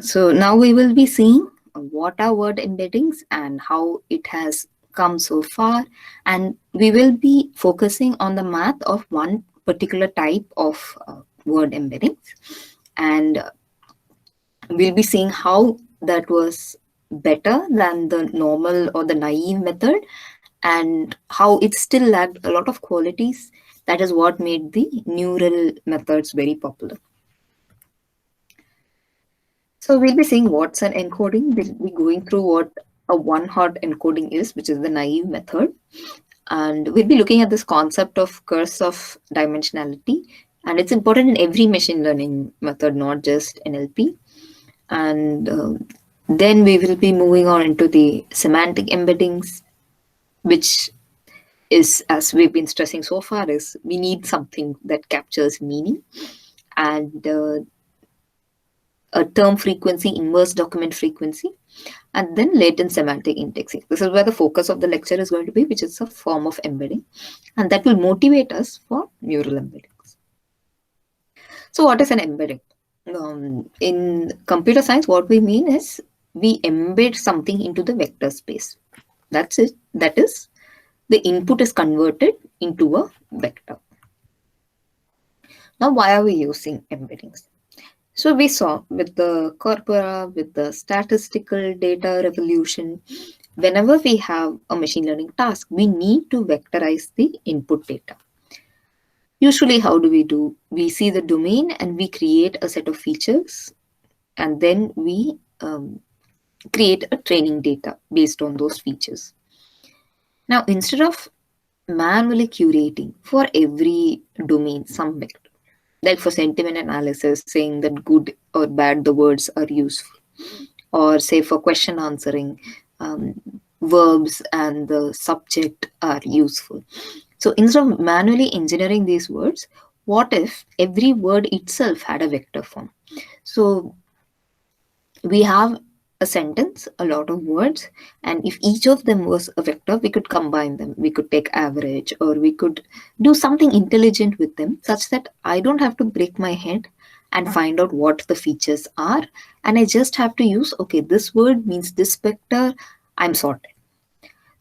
So now we will be seeing what are word embeddings and how it has come so far. And we will be focusing on the math of one particular type of word embeddings. And we'll be seeing how that was better than the normal or the naive method, and how it still lacked a lot of qualities. That is what made the neural methods very popular. So we'll be seeing what's an encoding. We'll be going through what a one-hot encoding is, which is the naive method. And we'll be looking at this concept of curse of dimensionality. And it's important in every machine learning method, not just NLP. And then we will be moving on into the semantic embeddings, which is, as we've been stressing so far, is we need something that captures meaning. And a term frequency, inverse document frequency, and then latent semantic indexing. This is where the focus of the lecture is going to be, which is a form of embedding, and that will motivate us for neural embeddings. So what is an embedding? In computer science, what we mean is we embed something into the vector space. That's it. That is, the input is converted into a vector. Now, why are we using embeddings? So we saw with the corpora, with the statistical data revolution, whenever we have a machine learning task, we need to vectorize the input data. Usually, how do? We see the domain and we create a set of features, and then we create a training data based on those features. Now, instead of manually curating for every domain some vector, like for sentiment analysis, saying that good or bad the words are useful, or say for question answering, verbs and the subject are useful. So instead of manually engineering these words, what if every word itself had a vector form? So we have a sentence, a lot of words, and if each of them was a vector, we could combine them. We could take average, or we could do something intelligent with them such that I don't have to break my head and find out what the features are. And I just have to use, okay, this word means this vector, I'm sorted.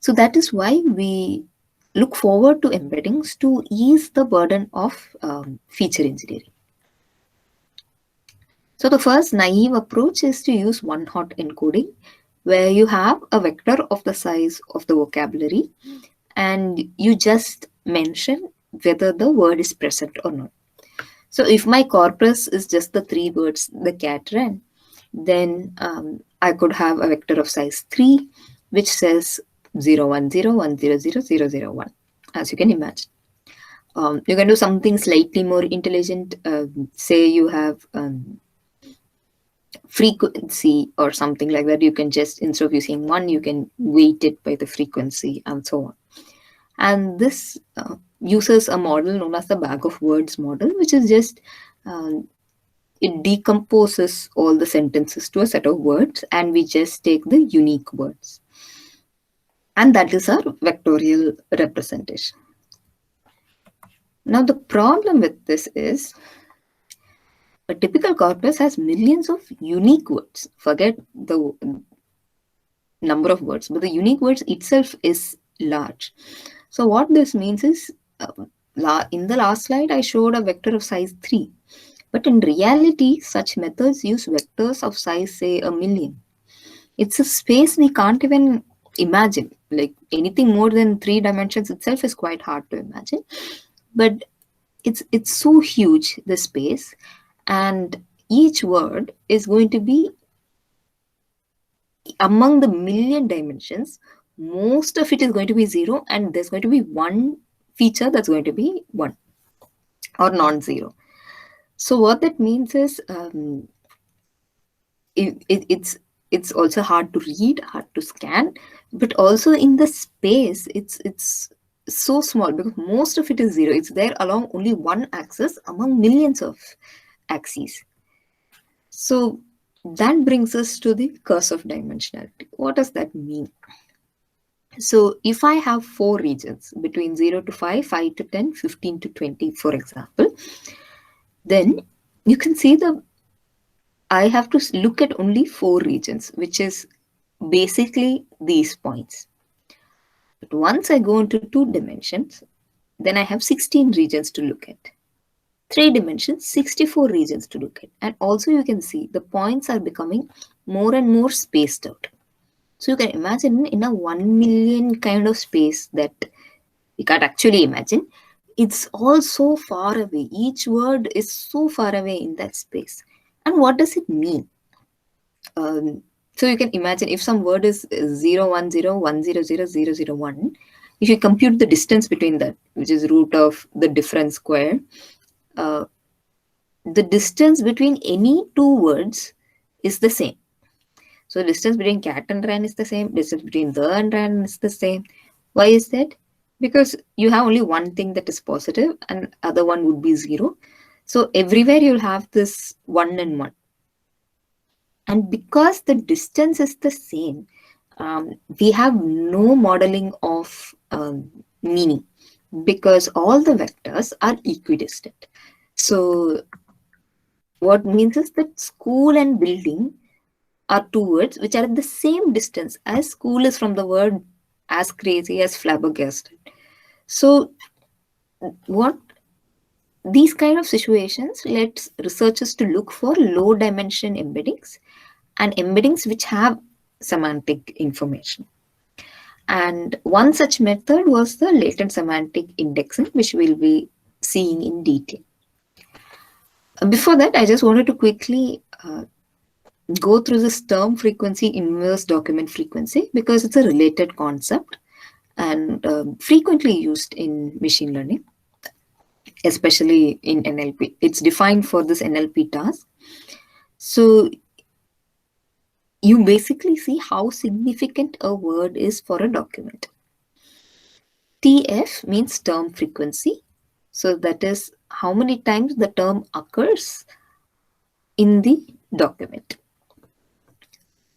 So that is why we look forward to embeddings to ease the burden of feature engineering. So the first naive approach is to use one-hot encoding, where you have a vector of the size of the vocabulary and you just mention whether the word is present or not. So if my corpus is just the 3 words, the cat ran, then I could have a vector of size 3, which says 010100001, as you can imagine. You can do something slightly more intelligent. Say you have frequency or something like that. You can just, instead of using 1, you can weight it by the frequency and so on. And this uses a model known as the bag of words model, which is just it decomposes all the sentences to a set of words, and we just take the unique words. And that is our vectorial representation. Now, the problem with this is a typical corpus has millions of unique words. Forget the number of words, but the unique words itself is large. So what this means is, in the last slide, I showed a vector of size 3. But in reality, such methods use vectors of size, say, 1,000,000. It's a space we can't even imagine. Like anything more than 3 dimensions itself is quite hard to imagine. But it's so huge, the space, and each word is going to be among the 1,000,000 dimensions. Most of it is going to be 0, and there's going to be one feature that's going to be 1 or non-zero. So what that means is it's also hard to read, hard to scan, but also in the space it's so small because most of it is 0. It's there along only one axis among millions of axes. So that brings us to the curse of dimensionality. What does that mean? So if I have 4 regions between 0 to 5, 5 to 10, 15 to 20, for example, then you can see the I have to look at only 4 regions, which is basically these points. But once I go into 2 dimensions, then I have 16 regions to look at. 3 dimensions, 64 regions to look at. And also you can see the points are becoming more and more spaced out. So you can imagine in a 1 million kind of space that we can't actually imagine. It's all so far away. Each word is so far away in that space. And what does it mean? So you can imagine if some word is 010100001, if you compute the distance between that, which is root of the difference square, uh, the distance between any two words is the same. So distance between cat and ran is the same, distance between the and ran is the same. Why is that? Because you have only one thing that is positive and other one would be 0. So everywhere you'll have this 1 and 1. And because the distance is the same, we have no modeling of meaning because all the vectors are equidistant. So what means is that school and building are 2 words which are at the same distance as school is from the word as crazy as flabbergasted. So what these kind of situations let researchers to look for low dimension embeddings and embeddings which have semantic information. And one such method was the latent semantic indexing, which we'll be seeing in detail. Before that, I just wanted to quickly go through this term frequency inverse document frequency because it's a related concept and frequently used in machine learning, especially in NLP. It's defined for this NLP task. So you basically see how significant a word is for a document. TF means term frequency. So that is how many times the term occurs in the document.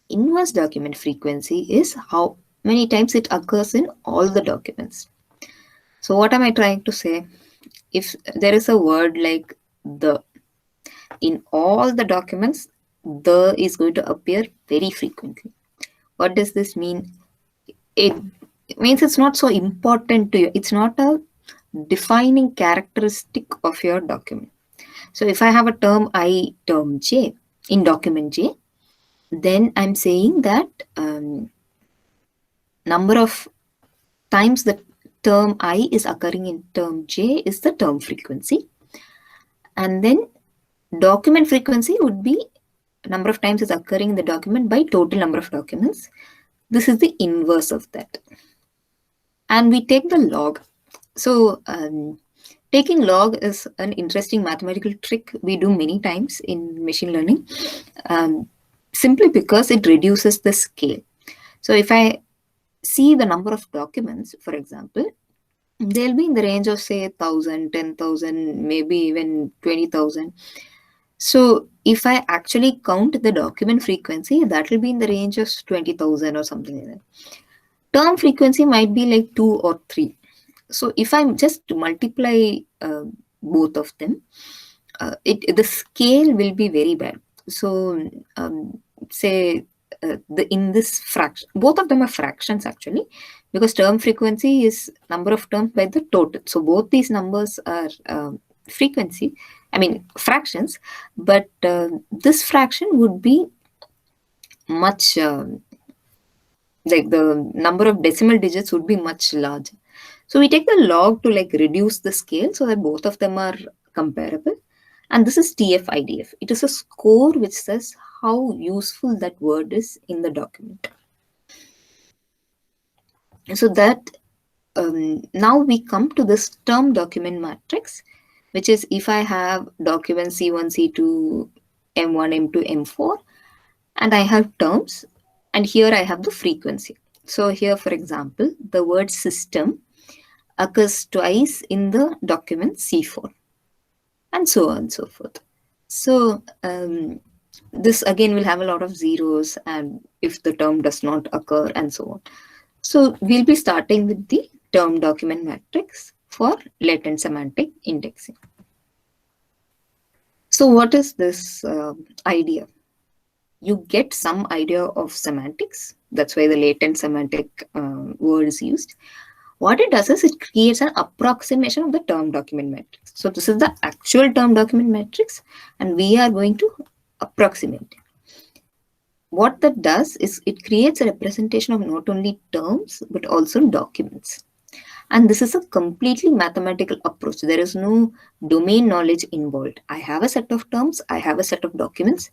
Inverse document frequency is how many times it occurs in all the documents. So what am I trying to say? If there is a word like the, in all the documents, the is going to appear very frequently. What does this mean? It means it's not so important to you. It's not a defining characteristic of your document. So if I have a term I, term J in document J, then I'm saying that number of times the term I is occurring in term J is the term frequency. And then document frequency would be number of times is occurring in the document by total number of documents. This is the inverse of that. And we take the log. So taking log is an interesting mathematical trick we do many times in machine learning, simply because it reduces the scale. So if I see the number of documents, for example, they'll be in the range of say 1,000, 10,000, maybe even 20,000. So if I actually count the document frequency, that will be in the range of 20,000 or something like that. Term frequency might be like 2 or 3. So if I just multiply both of them, the scale will be very bad. So say in this fraction, both of them are fractions actually, because term frequency is number of terms by the total. So both these numbers are frequency, I mean fractions, but this fraction would be much like the number of decimal digits would be much larger. So we take the log to like reduce the scale so that both of them are comparable. And this is TF-IDF. It is a score which says how useful that word is in the document. So that now we come to this term document matrix, which is if I have document C1, C2, M1, M2, M4, and I have terms, and here I have the frequency. So here, for example, the word system occurs twice in the document C4, and so on and so forth. So this again will have a lot of zeros, and if the term does not occur, and so on. So we'll be starting with the term document matrix for latent semantic indexing. So what is this idea? you get some idea of semantics. That's why the latent semantic word is used. What it does is it creates an approximation of the term document matrix. So this is the actual term document matrix, and we are going to approximate. What that does is it creates a representation of not only terms but also documents. And this is a completely mathematical approach. There is no domain knowledge involved. I have a set of terms, I have a set of documents.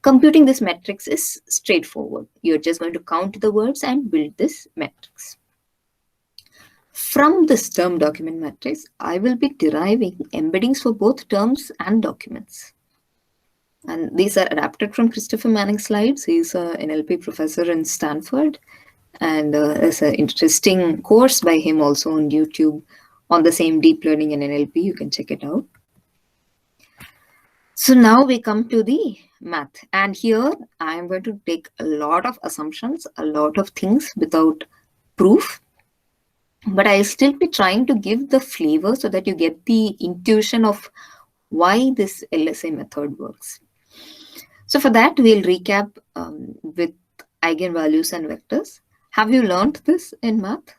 Computing this matrix is straightforward. You're just going to count the words and build this matrix. From this term document matrix, I will be deriving embeddings for both terms and documents. And these are adapted from Christopher Manning's slides. He's an NLP professor in Stanford. And there's an interesting course by him also on YouTube on the same deep learning and NLP. You can check it out. So now we come to the math. And here I am going to take a lot of assumptions, a lot of things without proof. But I'll still be trying to give the flavor so that you get the intuition of why this LSA method works. So for that, we'll recap with eigenvalues and vectors. Have you learned this in math?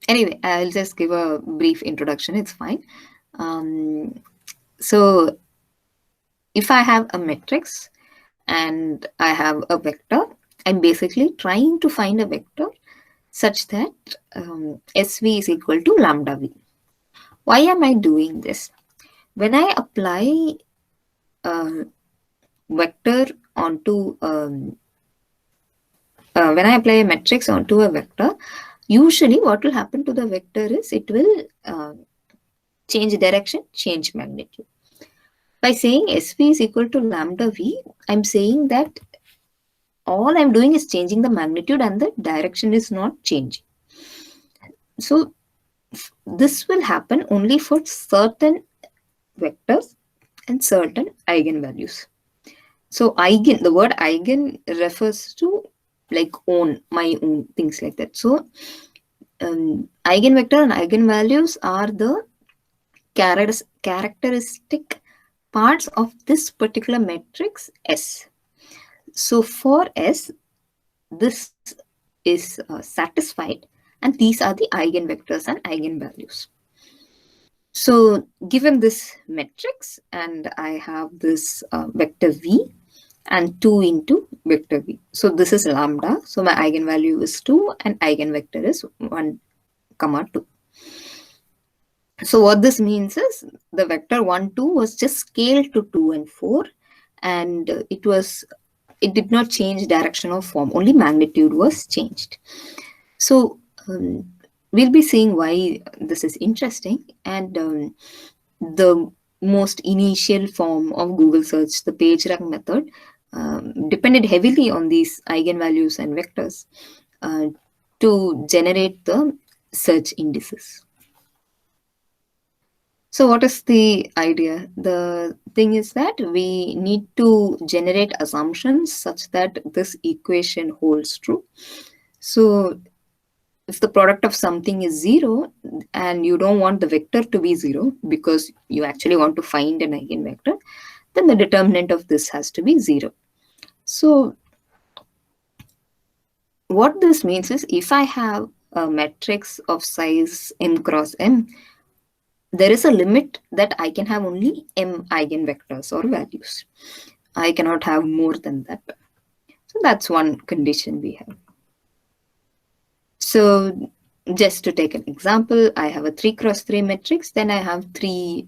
Anyway, I'll just give a brief introduction. It's fine. So if I have a matrix and I have a vector, I'm basically trying to find a vector such that SV is equal to lambda V. Why am I doing this? When I apply a vector onto, when I apply a matrix onto a vector, usually what will happen to the vector is it will change direction, change magnitude. By saying SV is equal to lambda V, I'm saying that all I'm doing is changing the magnitude and the direction is not changing. So this will happen only for certain vectors and certain eigenvalues. So the word eigen refers to like own, my own, things like that. So eigenvector and eigenvalues are the characteristic parts of this particular matrix S. So for S, this is satisfied, and these are the eigenvectors and eigenvalues. So given this matrix, and I have this vector V and 2 into vector V. So this is lambda. So my eigenvalue is 2 and eigenvector is 1, 2. So what this means is the vector 1, 2 was just scaled to 2 and 4, and it did not change direction or form, only magnitude was changed. So we'll be seeing why this is interesting. And the most initial form of Google search, the PageRank method, depended heavily on these eigenvalues and vectors to generate the search indices. So what is the idea? The thing is that we need to generate assumptions such that this equation holds true. So if the product of something is 0 and you don't want the vector to be 0 because you actually want to find an eigenvector, then the determinant of this has to be 0. So what this means is if I have a matrix of size m cross m, there is a limit that I can have only m eigenvectors or values. I cannot have more than that. So that's one condition we have. So just to take an example, I have a 3 cross 3 matrix, then I have 3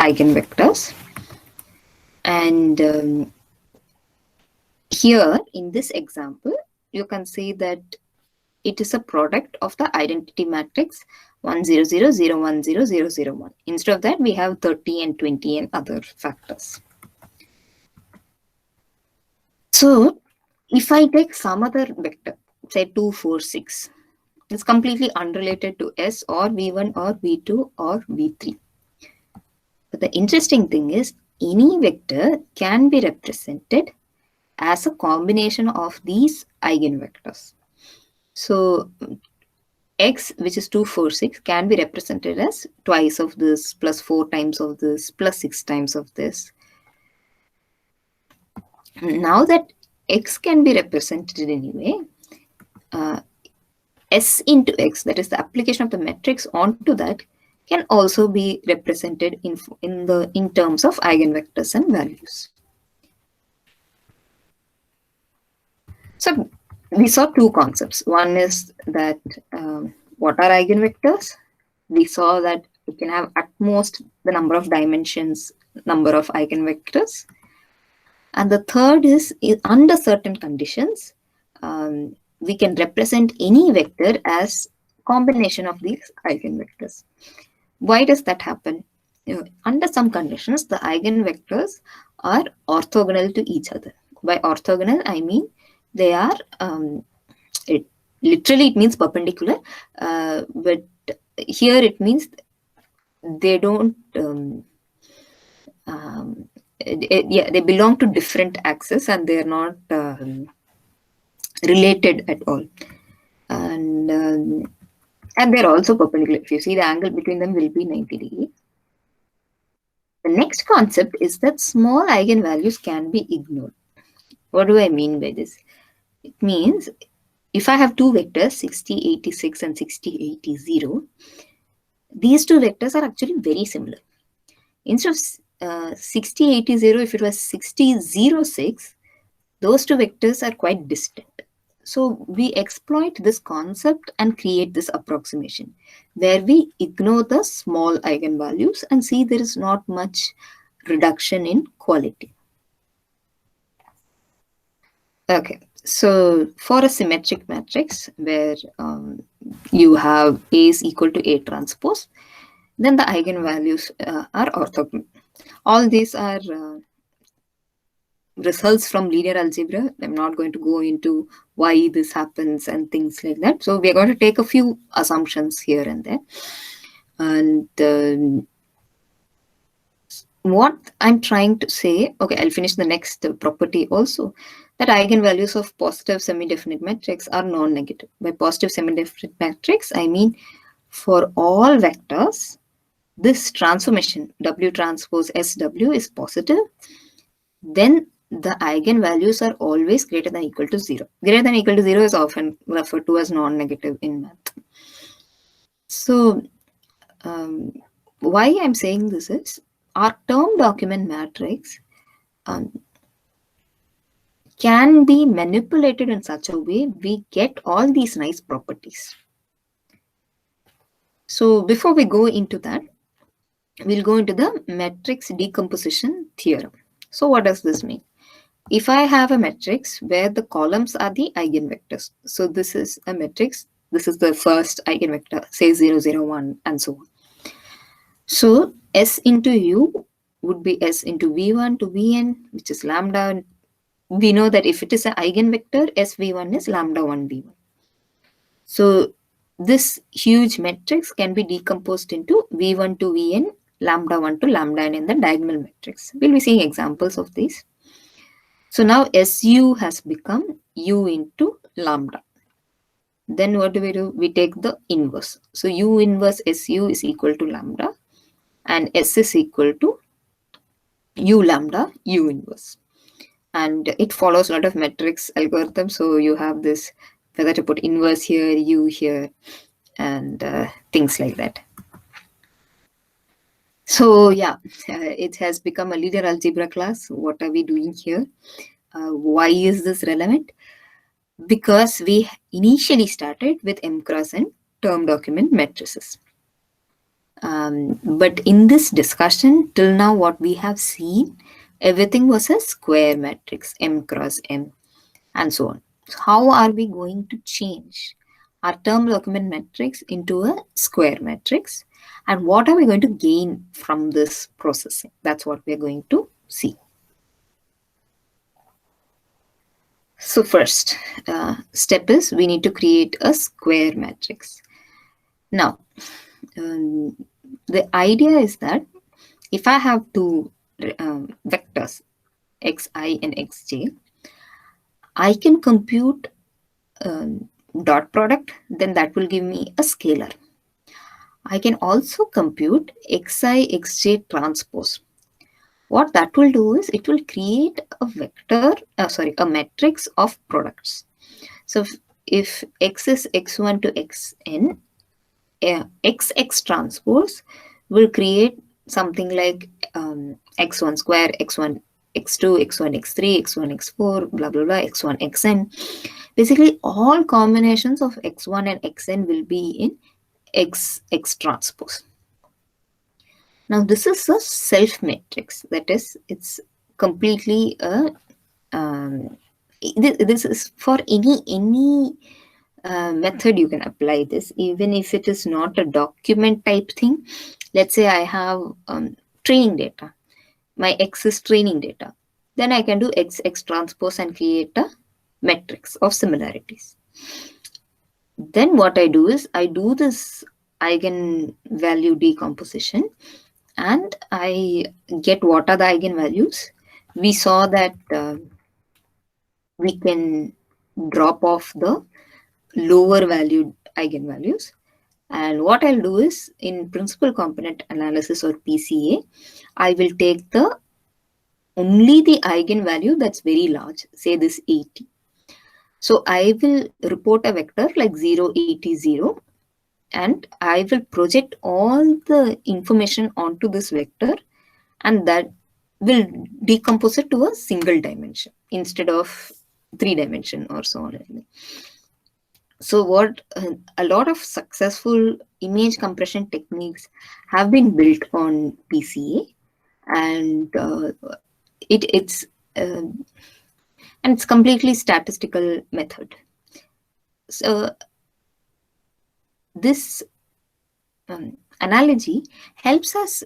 eigenvectors. And here in this example, you can see that it is a product of the identity matrix 1 0 0 0 1 0 0 0 1. Instead of that, we have 30 and 20 and other factors. So if I take some other vector, say 2 4 6, it's completely unrelated to S or V1 or V2 or V3. But the interesting thing is any vector can be represented as a combination of these eigenvectors. So x, which is 2, 4, 6, can be represented as twice of this, plus 4 times of this, plus 6 times of this. Now that x can be represented anyway, S into x, that is the application of the matrix onto that, can also be represented in terms of eigenvectors and values. So we saw two concepts. One is that what are eigenvectors? We saw that it can have at most the number of dimensions, number of eigenvectors. And the third is under certain conditions, we can represent any vector as combination of these eigenvectors. Why does that happen? Under some conditions, the eigenvectors are orthogonal to each other. By orthogonal, I mean they are, literally it means perpendicular, but here it means they don't, they belong to different axes and they're not related at all. And they're also perpendicular. If you see, the angle between them will be 90 degrees. The next concept is that small eigenvalues can be ignored. What do I mean by this? It means if I have two vectors, 60, 86 and 60, 80, 0, these two vectors are actually very similar. Instead of 60, 80, 0, if it was 60, 0, 6, those two vectors are quite distant. So we exploit this concept and create this approximation where we ignore the small eigenvalues and see there is not much reduction in quality. Okay, so for a symmetric matrix where you have A is equal to A transpose, then the eigenvalues are orthogonal. All these are results from linear algebra. I'm not going to go into why this happens and things like that. So we're going to take a few assumptions here and there. And what I'm trying to say, okay, I'll finish the next property also, that eigenvalues of positive semi-definite matrix are non-negative. By positive semi-definite matrix, I mean for all vectors, this transformation W transpose SW is positive, then the eigenvalues are always greater than or equal to 0. Greater than or equal to 0 is often referred to as non-negative in math. So why I'm saying this is our term document matrix can be manipulated in such a way we get all these nice properties. So before we go into that, we'll go into the matrix decomposition theorem. So what does this mean? If I have a matrix where the columns are the eigenvectors, so this is a matrix, this is the first eigenvector, say 0, 0, 1, and so on. So S into U would be S into V1 to Vn, which is lambda. We know that if it is an eigenvector, SV1 is lambda 1 V1. So this huge matrix can be decomposed into V1 to Vn, lambda 1 to lambda n in the diagonal matrix. We'll be seeing examples of these. So now SU has become U into lambda. Then what do? We take the inverse. So U inverse SU is equal to lambda and S is equal to U lambda U inverse. And it follows a lot of matrix algorithms. So you have this, whether to put inverse here, U here, and things like that. So yeah, it has become a linear algebra class. What are we doing here? Why is this relevant? Because we initially started with M cross N term document matrices. But in this discussion, till now what we have seen, everything was a square matrix, M cross M, and so on. So how are we going to change our term document matrix into a square matrix? And what are we going to gain from this processing? That's what we're going to see. So first step is we need to create a square matrix. Now, the idea is that if I have two vectors, xi and xj, I can compute dot product, then that will give me a scalar. I can also compute xi xj transpose. What that will do is it will create a a matrix of products. So if x is x1 to xn, xx transpose will create something like x1 square, x1 x2, x1 x3, x1 x4, blah blah blah, x1 xn. Basically, all combinations of x1 and xn will be in x transpose. Now, this is a self matrix. That is, it's completely a this is for any method you can apply this, even if it is not a document type thing. Let's say I have training data. My X is training data. Then I can do X transpose and create a matrix of similarities. Then what I do is I do this eigenvalue decomposition and I get what are the eigenvalues. We saw that we can drop off the lower valued eigenvalues. And what I'll do is in principal component analysis or PCA, I will take only the eigenvalue that's very large, say this 80. So I will report a vector like 0, 80, 0, and I will project all the information onto this vector, and that will decompose it to a single dimension instead of 3-dimension or so on. So what a lot of successful image compression techniques have been built on PCA, and it's completely statistical method. So this analogy helps us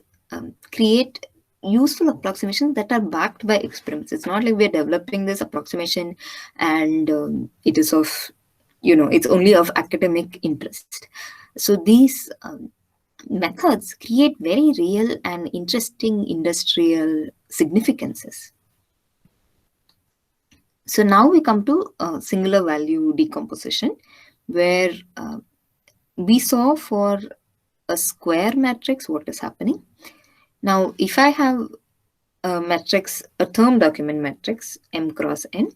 create useful approximations that are backed by experiments. It's not like we're developing this approximation and it is of, it's only of academic interest. So these methods create very real and interesting industrial significances. So now we come to singular value decomposition, where we saw for a square matrix what is happening. Now, if I have a matrix, a term document matrix, M cross N,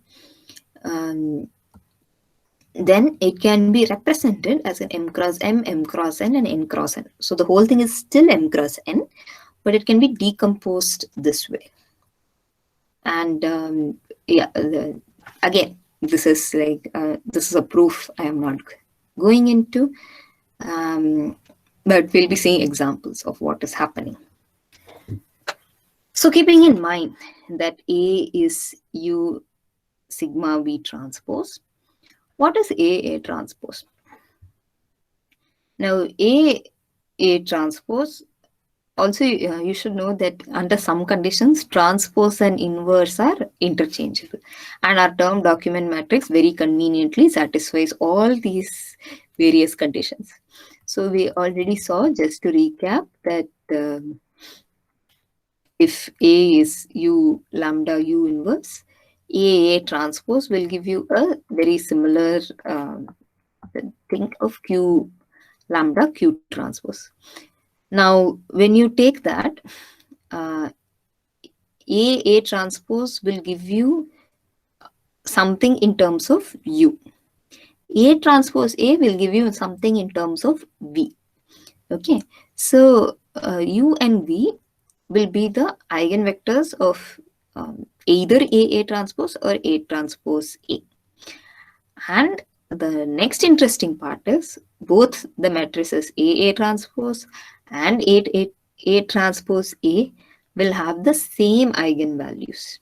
then it can be represented as an M cross M, M cross N, and N cross N. So the whole thing is still M cross N, but it can be decomposed this way. And again, this is like, this is a proof I am not going into, but we'll be seeing examples of what is happening. So keeping in mind that A is U sigma V transpose, what is A transpose? Now, A transpose, also you should know that under some conditions, transpose and inverse are interchangeable. And our term document matrix very conveniently satisfies all these various conditions. So we already saw, just to recap, that if A is U lambda U inverse, A transpose will give you a very similar thing of Q lambda Q transpose. Now, when you take that, A transpose will give you something in terms of U. A transpose A will give you something in terms of V. Okay, so U and V will be the eigenvectors of either A transpose or A transpose A. And the next interesting part is both the matrices A transpose and A transpose A will have the same eigenvalues.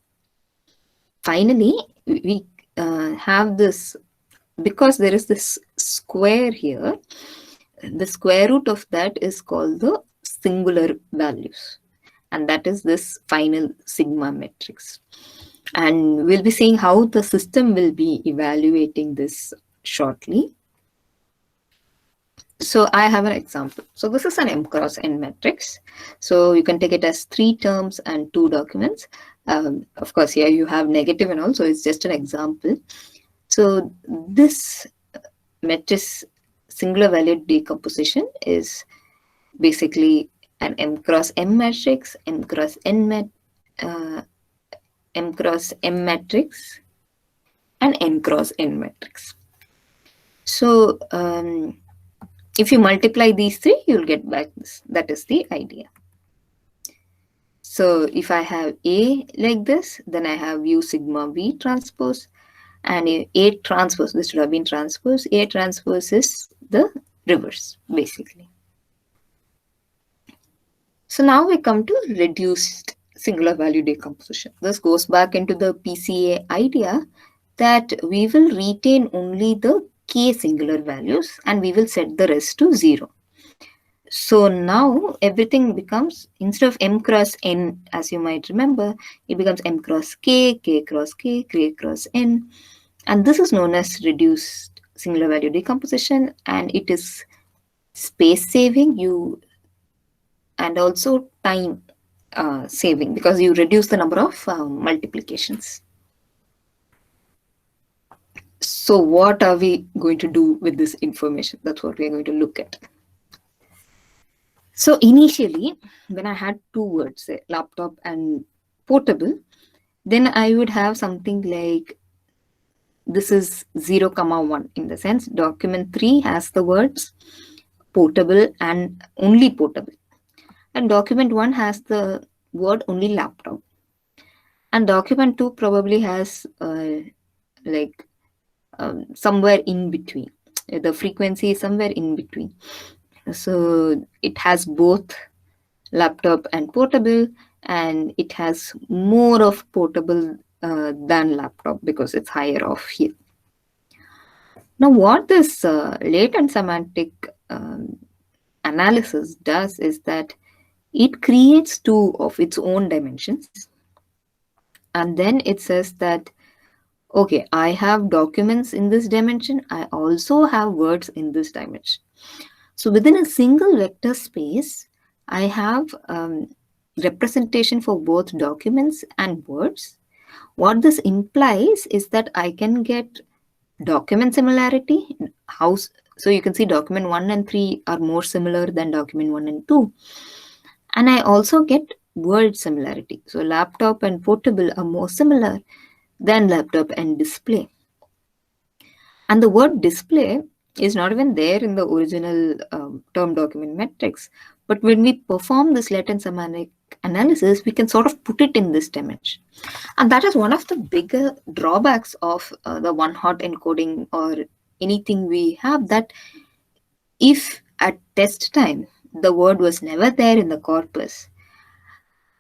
Finally, we have this, because there is this square here, the square root of that is called the singular values. And that is this final sigma matrix. And we'll be seeing how the system will be evaluating this shortly. So I have an example. So this is an M cross N matrix. So you can take it as 3 terms and 2 documents. Of course, here you have negative and all, so it's just an example. So this matrix singular valued decomposition is basically an M cross M matrix, uh, M cross M matrix, and N cross N matrix. So if you multiply these three, you'll get back this. That is the idea. So if I have A like this, then I have U sigma V transpose, and A transpose, this should have been transpose. A transpose is the reverse, basically. So now we come to reduced singular value decomposition. This goes back into the PCA idea that we will retain only the k singular values and we will set the rest to 0. So now everything becomes, instead of m cross n, as you might remember, it becomes m cross k cross k cross n. And this is known as reduced singular value decomposition, and it is space saving and also time saving, because you reduce the number of multiplications. So what are we going to do with this information? That's what we're going to look at. So initially, when I had two words, say laptop and portable, then I would have something like, this is 0, 1, in the sense document 3 has the words portable and only portable. And document 1 has the word only laptop. And document 2 probably has somewhere in between. The frequency is somewhere in between. So it has both laptop and portable, and it has more of portable than laptop because it's higher off here. Now what this latent semantic analysis does is that it creates two of its own dimensions, and then it says that, okay, I have documents in this dimension, I also have words in this dimension. So within a single vector space, I have representation for both documents and words. What this implies is that I can get document similarity. So you can see document 1 and 3 are more similar than document 1 and 2. And I also get word similarity. So laptop and portable are more similar than laptop and display. And the word display is not even there in the original term document matrix. But when we perform this latent semantic analysis, we can sort of put it in this dimension. And that is one of the bigger drawbacks of the one-hot encoding or anything we have, that if at test time the word was never there in the corpus,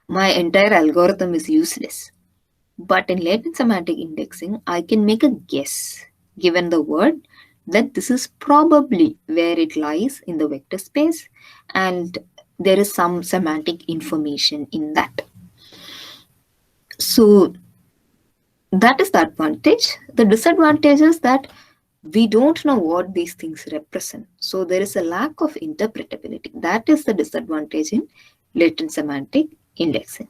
my entire algorithm is useless. But in latent semantic indexing, I can make a guess, given the word, that this is probably where it lies in the vector space, and there is some semantic information in that. So that is the advantage. The disadvantage is that we don't know what these things represent. So there is a lack of interpretability. That is the disadvantage in latent semantic indexing.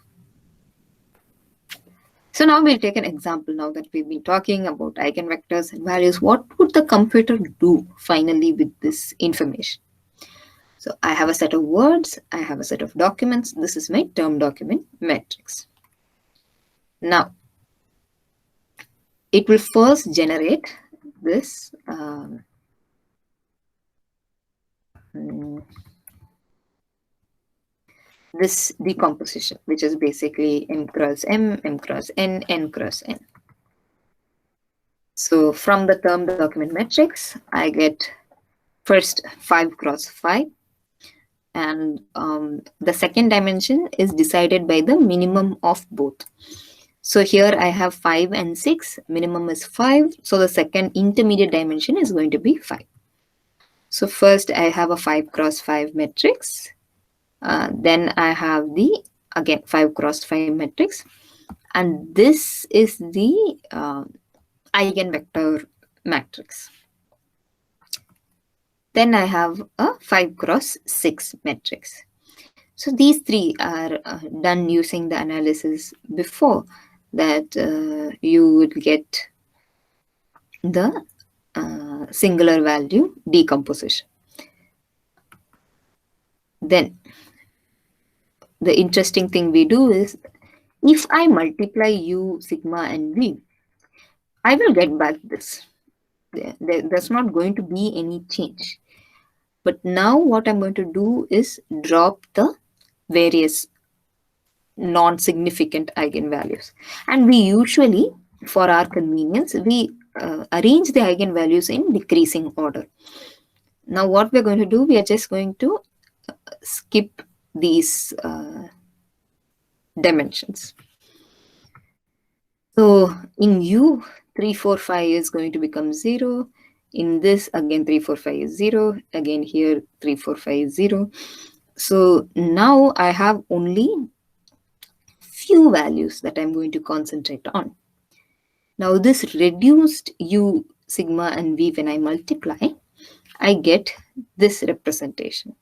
So now we'll take an example. Now that we've been talking about eigenvectors and values, what would the computer do finally with this information? So I have a set of words, I have a set of documents. This is my term document matrix. Now, it will first generate this this decomposition, which is basically m cross m, m cross n, n cross n. So from the term document matrix, I get first 5 cross 5. And the second dimension is decided by the minimum of both. So here I have 5 and 6, minimum is 5. So the second intermediate dimension is going to be 5. So first I have a 5 cross 5 matrix. Then I have the, again, 5 cross 5 matrix. And this is the eigenvector matrix. Then I have a 5 cross 6 matrix. So these three are done using the analysis before, that you would get the singular value decomposition. Then the interesting thing we do is, if I multiply u, sigma, and v, I will get back this. There's not going to be any change. But now what I'm going to do is drop the various non-significant eigenvalues. And we usually, for our convenience, we arrange the eigenvalues in decreasing order. Now what we're going to do, we are just going to skip these dimensions. So in U, 3, 4, 5 is going to become 0. In this, again, 3, 4, 5 is 0. Again, here, 3, 4, 5 is 0. So now I have only few values that I'm going to concentrate on. Now this reduced U, sigma, and V, when I multiply, I get this representation.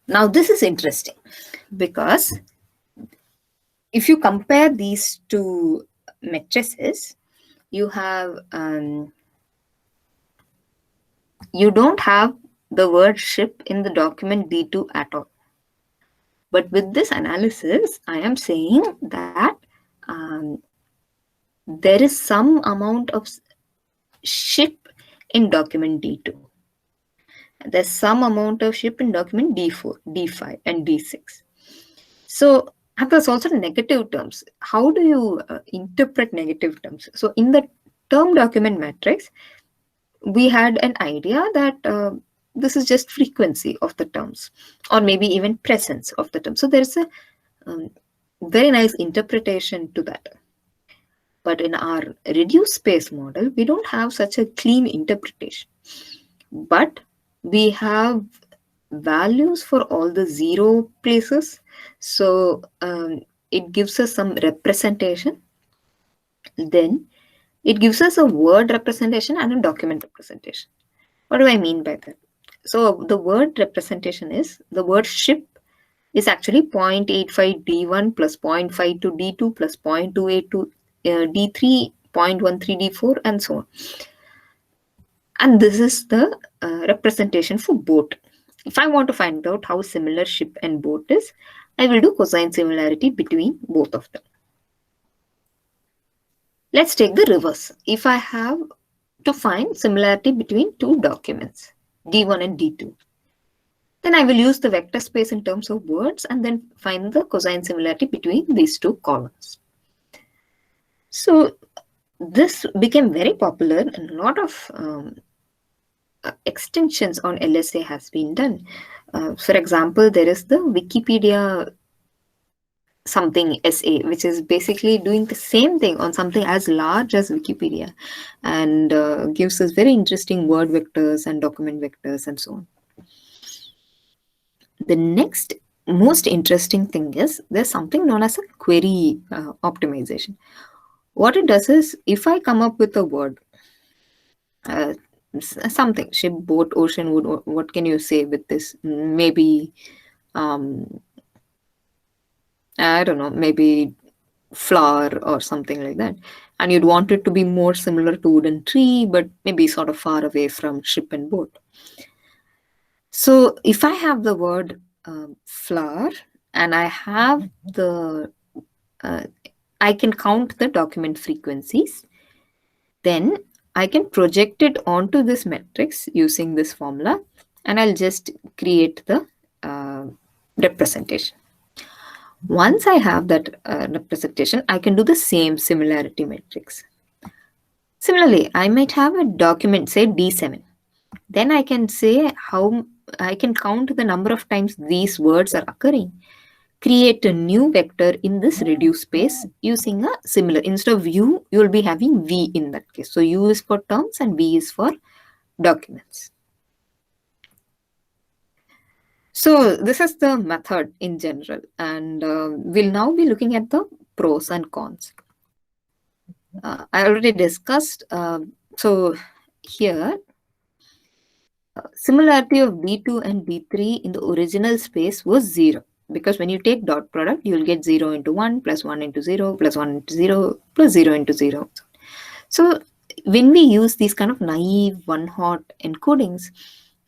Now this is interesting because if you compare these two matrices, you have you don't have the word ship in the document D2 at all. But with this analysis, I am saying that there is some amount of ship in document D2. There's some amount of ship in document D4, D5, and D6. So, and there's also negative terms. How do you interpret negative terms? So, in the term document matrix, we had an idea that this is just frequency of the terms, or maybe even presence of the term. So, there's a very nice interpretation to that. But in our reduced space model, we don't have such a clean interpretation. But we have values for all the 0 places. So it gives us some representation. Then it gives us a word representation and a document representation. What do I mean by that? So the word representation is, the word ship is actually 0.85 D1 plus 0.52 D2 plus 0.282 D3, 0.13 D4, and so on. And this is the representation for boat. If I want to find out how similar ship and boat is, I will do cosine similarity between both of them. Let's take the reverse. If I have to find similarity between two documents, D1 and D2, then I will use the vector space in terms of words and then find the cosine similarity between these two columns. So this became very popular, and a lot of extensions on LSA has been done. For example, there is the Wikipedia something SA, which is basically doing the same thing on something as large as Wikipedia, and gives us very interesting word vectors and document vectors and so on. The next most interesting thing is there's something known as a query optimization. What it does is, if I come up with a word, something, ship, boat, ocean, wood, what can you say with this? Maybe, I don't know, maybe flower or something like that. And you'd want it to be more similar to wood and tree, but maybe sort of far away from ship and boat. So if I have the word flower and I have the, I can count the document frequencies, then I can project it onto this matrix using this formula, and I'll just create the representation. Once I have that representation, I can do the same similarity matrix. Similarly, I might have a document, say D7. Then I can say how I can count the number of times these words are occurring. Create a new vector in this reduced space using a similar, instead of U, you will be having V in that case. So U is for terms and V is for documents. So this is the method in general, and we'll now be looking at the pros and cons. I already discussed, so here, similarity of D2 and D3 in the original space was 0. Because when you take dot product, you will get 0 into 1 plus 1 into 0 plus 1 into 0 plus 0 into 0. So when we use these kind of naive one-hot encodings,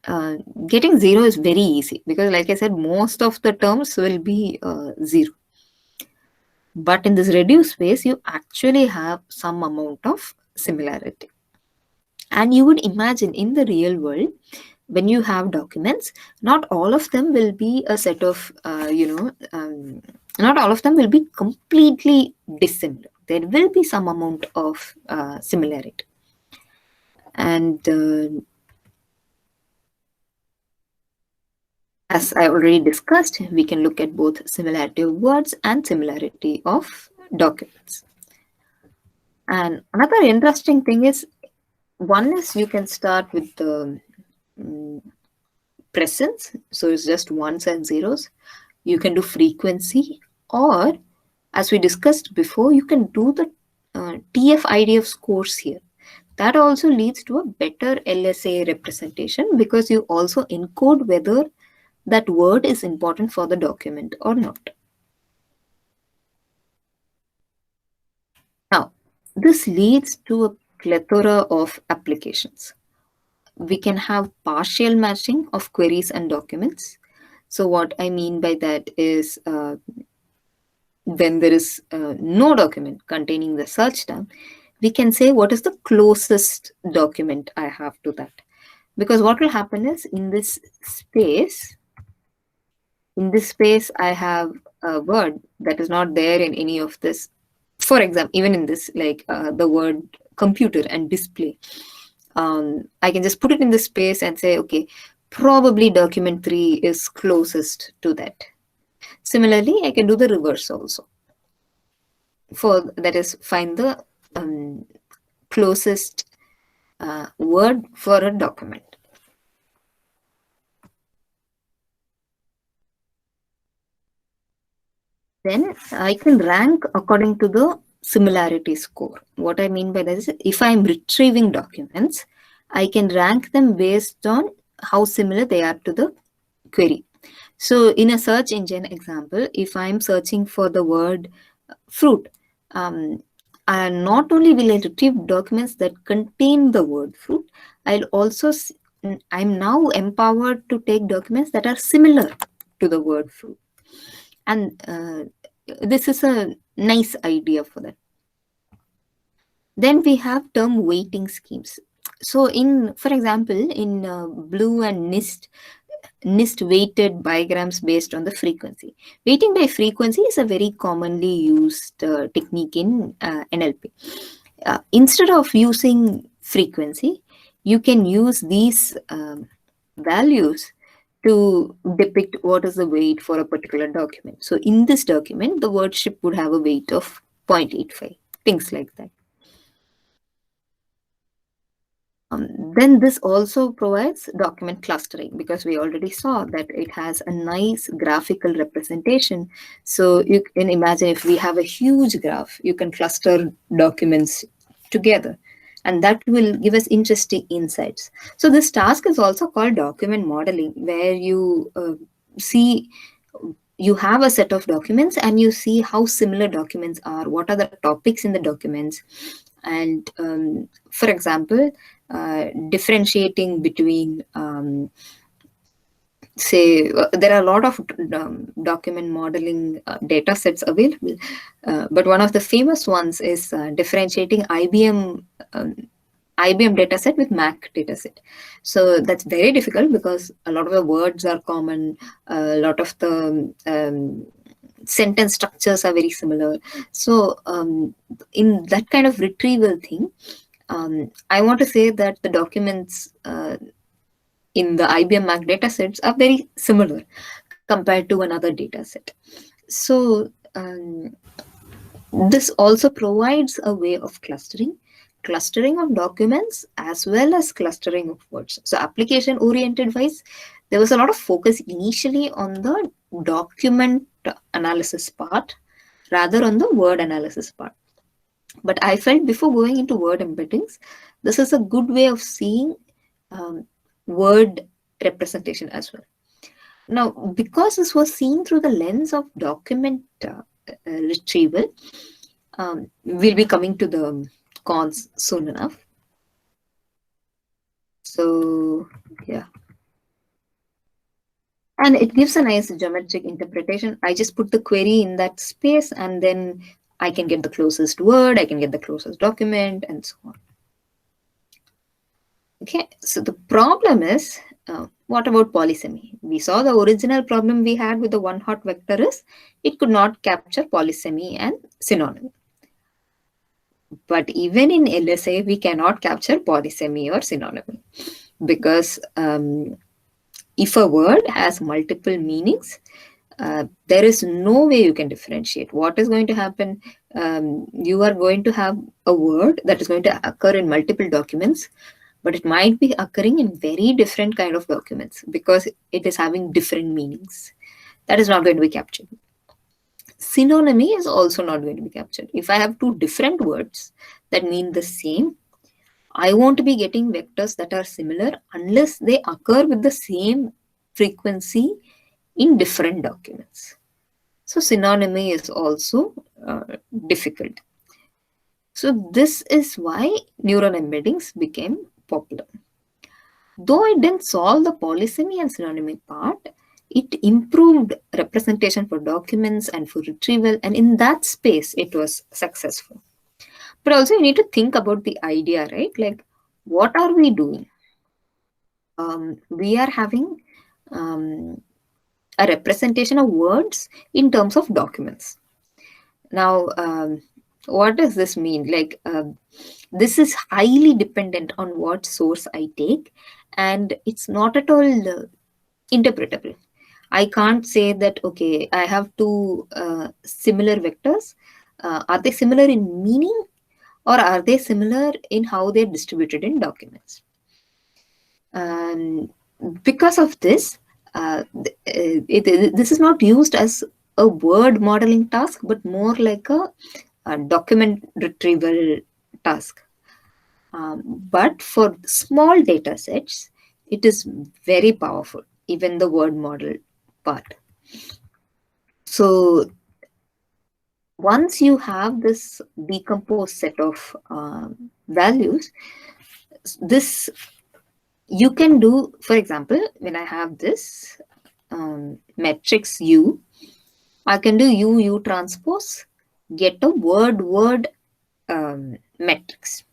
uh, getting zero is very easy because, like I said, most of the terms will be zero. But in this reduced space, you actually have some amount of similarity. And you would imagine in the real world, when you have documents, not all of them will be a set of, not all of them will be completely dissimilar. There will be some amount of similarity. And as I already discussed, we can look at both similarity of words and similarity of documents. And another interesting thing is, one is you can start with the presence, so it's just ones and zeros. You can do frequency, or as we discussed before, you can do the TF-IDF scores here. That also leads to a better LSA representation because you also encode whether that word is important for the document or not. Now, this leads to a plethora of applications. We can have partial matching of queries and documents. So what I mean by that is when there is no document containing the search term, we can say what is the closest document I have to that. Because what will happen is in this space, I have a word that is not there in any of this. For example, even in this, like the word computer and display, I can just put it in this space and say, okay, probably document 3 is closest to that. Similarly, I can do the reverse also. For that is, find the closest word for a document. Then I can rank according to the similarity score. What I mean by that is, if I'm retrieving documents, I can rank them based on how similar they are to the query. So in a search engine example, if I'm searching for the word fruit, and not only will I retrieve documents that contain the word fruit, I'm now empowered to take documents that are similar to the word fruit. And this is a nice idea for that. Then we have term weighting schemes. So for example, in Blue and NIST weighted bigrams based on the frequency. Weighting by frequency is a very commonly used technique in NLP. Instead of using frequency, you can use these values to depict what is the weight for a particular document. So in this document, the word ship would have a weight of 0.85, things like that. Then this also provides document clustering because we already saw that it has a nice graphical representation. So you can imagine if we have a huge graph, you can cluster documents together, and that will give us interesting insights. So this task is also called document modeling, where you you have a set of documents and you see how similar documents are, what are the topics in the documents, and for example, differentiating between there are a lot of document modeling data sets available, but one of the famous ones is differentiating IBM dataset with Mac dataset. So that's very difficult because a lot of the words are common, a lot of the sentence structures are very similar. So in that kind of retrieval thing, I want to say that the documents in the IBM Mac datasets are very similar compared to another dataset. So this also provides a way of clustering of documents as well as clustering of words. So application oriented wise, there was a lot of focus initially on the document analysis part rather on the word analysis part. But I felt before going into word embeddings, this is a good way of seeing word representation as well. Now, because this was seen through the lens of document retrieval, we'll be coming to the cons soon enough. So yeah. And it gives a nice geometric interpretation. I just put the query in that space and then I can get the closest word, I can get the closest document, and so on. Okay, so the problem is, what about polysemy? We saw the original problem we had with the one hot vector is it could not capture polysemy and synonymy. But even in LSA, we cannot capture polysemy or synonymy because if a word has multiple meanings, there is no way you can differentiate. What is going to happen? You are going to have a word that is going to occur in multiple documents, but it might be occurring in very different kind of documents because it is having different meanings. That is not going to be captured. Synonymy is also not going to be captured. If I have two different words that mean the same, I won't be getting vectors that are similar unless they occur with the same frequency in different documents. So synonymy is also difficult. So this is why neural embeddings became popular. Though it didn't solve the polysemy and synonymy part, it improved representation for documents and for retrieval, and in that space it was successful. But also you need to think about the idea, right? Like, what are we doing? We are having a representation of words in terms of documents. Now, what does this mean? Like, this is highly dependent on what source I take, and it's not at all interpretable. I can't say that, okay, I have two similar vectors. Are they similar in meaning or are they similar in how they're distributed in documents? Because of this, this is not used as a word modeling task, but more like a document retrieval task. But for small data sets, it is very powerful, even the word model part. So once you have this decomposed set of values, this you can do, for example, when I have this matrix U, I can do U transpose, get a word matrix.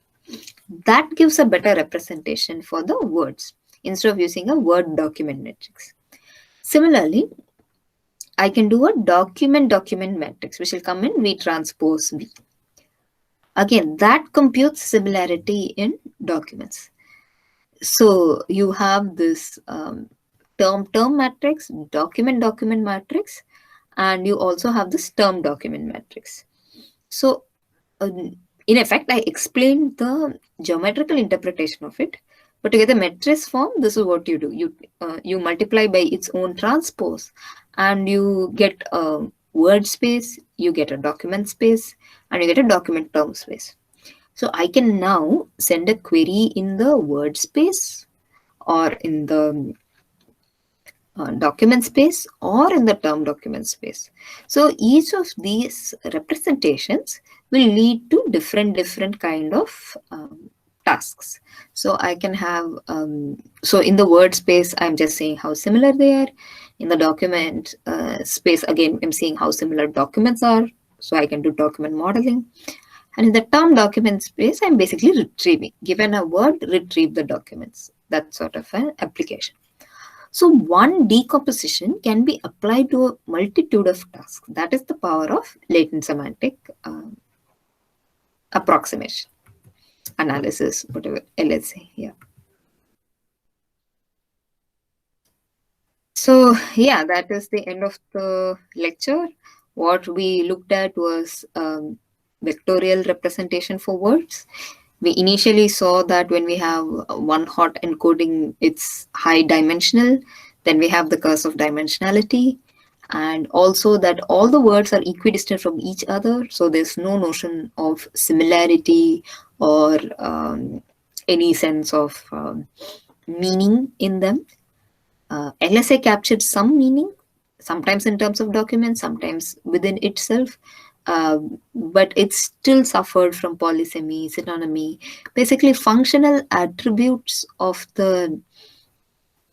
That gives a better representation for the words instead of using a word document matrix. Similarly, I can do a document matrix, which will come in V transpose V. Again, that computes similarity in documents. So you have this term matrix, document matrix, and you also have this term document matrix. So in effect, I explained the geometrical interpretation of it, but to get the matrix form, this is what you do. You multiply by its own transpose, and you get a word space, you get a document space, and you get a document term space. So I can now send a query in the word space or in the document space or in the term document space. So each of these representations will lead to different kind of tasks. So I can have, so in the word space, I'm just saying how similar they are. In the document space, again, I'm saying how similar documents are. So I can do document modeling. And in the term document space, I'm basically retrieving. Given a word, retrieve the documents. That sort of an application. So one decomposition can be applied to a multitude of tasks. That is the power of latent semantic approximation, analysis, whatever, let's say, yeah. So yeah, that is the end of the lecture. What we looked at was vectorial representation for words. We initially saw that when we have one hot encoding, it's high dimensional. Then we have the curse of dimensionality, and also that all the words are equidistant from each other. So there's no notion of similarity or any sense of meaning in them. LSA captured some meaning, sometimes in terms of documents, sometimes within itself. but it still suffered from polysemy, synonymy. Basically, functional attributes of the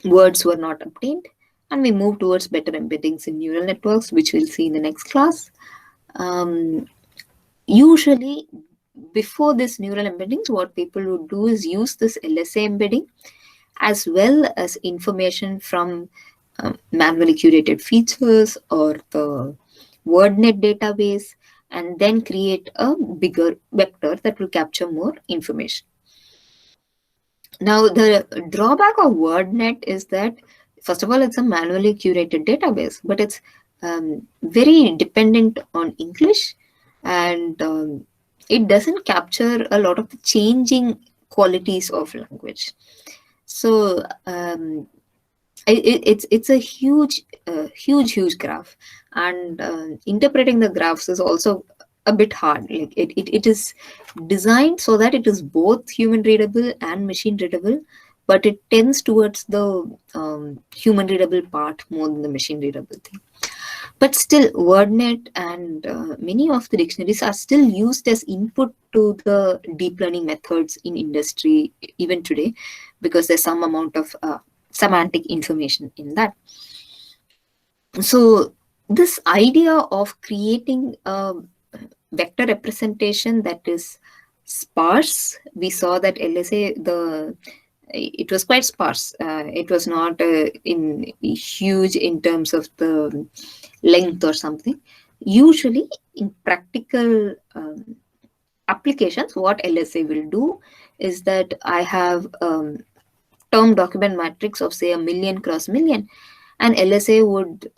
words were not obtained, and we moved towards better embeddings in neural networks, which we'll see in the next class. Um, Usually, before this neural embeddings, what people would do is use this LSA embedding as well as information from manually curated features or the WordNet database, and then create a bigger vector that will capture more information. Now, the drawback of WordNet is that, first of all, it's a manually curated database, but it's very dependent on English, and it doesn't capture a lot of the changing qualities of language. So it's a huge graph, and interpreting the graphs is also a bit hard. Like it is designed so that it is both human readable and machine readable, but it tends towards the human readable part more than the machine readable thing. But still, WordNet and many of the dictionaries are still used as input to the deep learning methods in industry even today, because there's some amount of semantic information in that. So this idea of creating a vector representation that is sparse, we saw that LSA, it was quite sparse. It was not in huge in terms of the length or something. Usually, in practical applications, what LSA will do is that I have term document matrix of say 1,000,000 cross million, and LSA would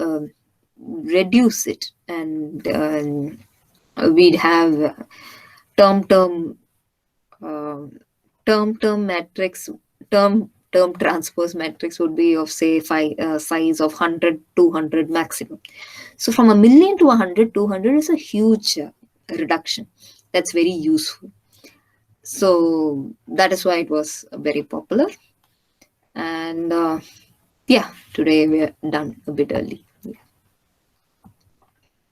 reduce it, and we'd have term term term matrix, term transpose matrix would be of say size of 100 200 maximum. So from 1,000,000 to 100 200 is a huge reduction. That's very useful. So that is why it was very popular. And yeah, today we are done a bit early.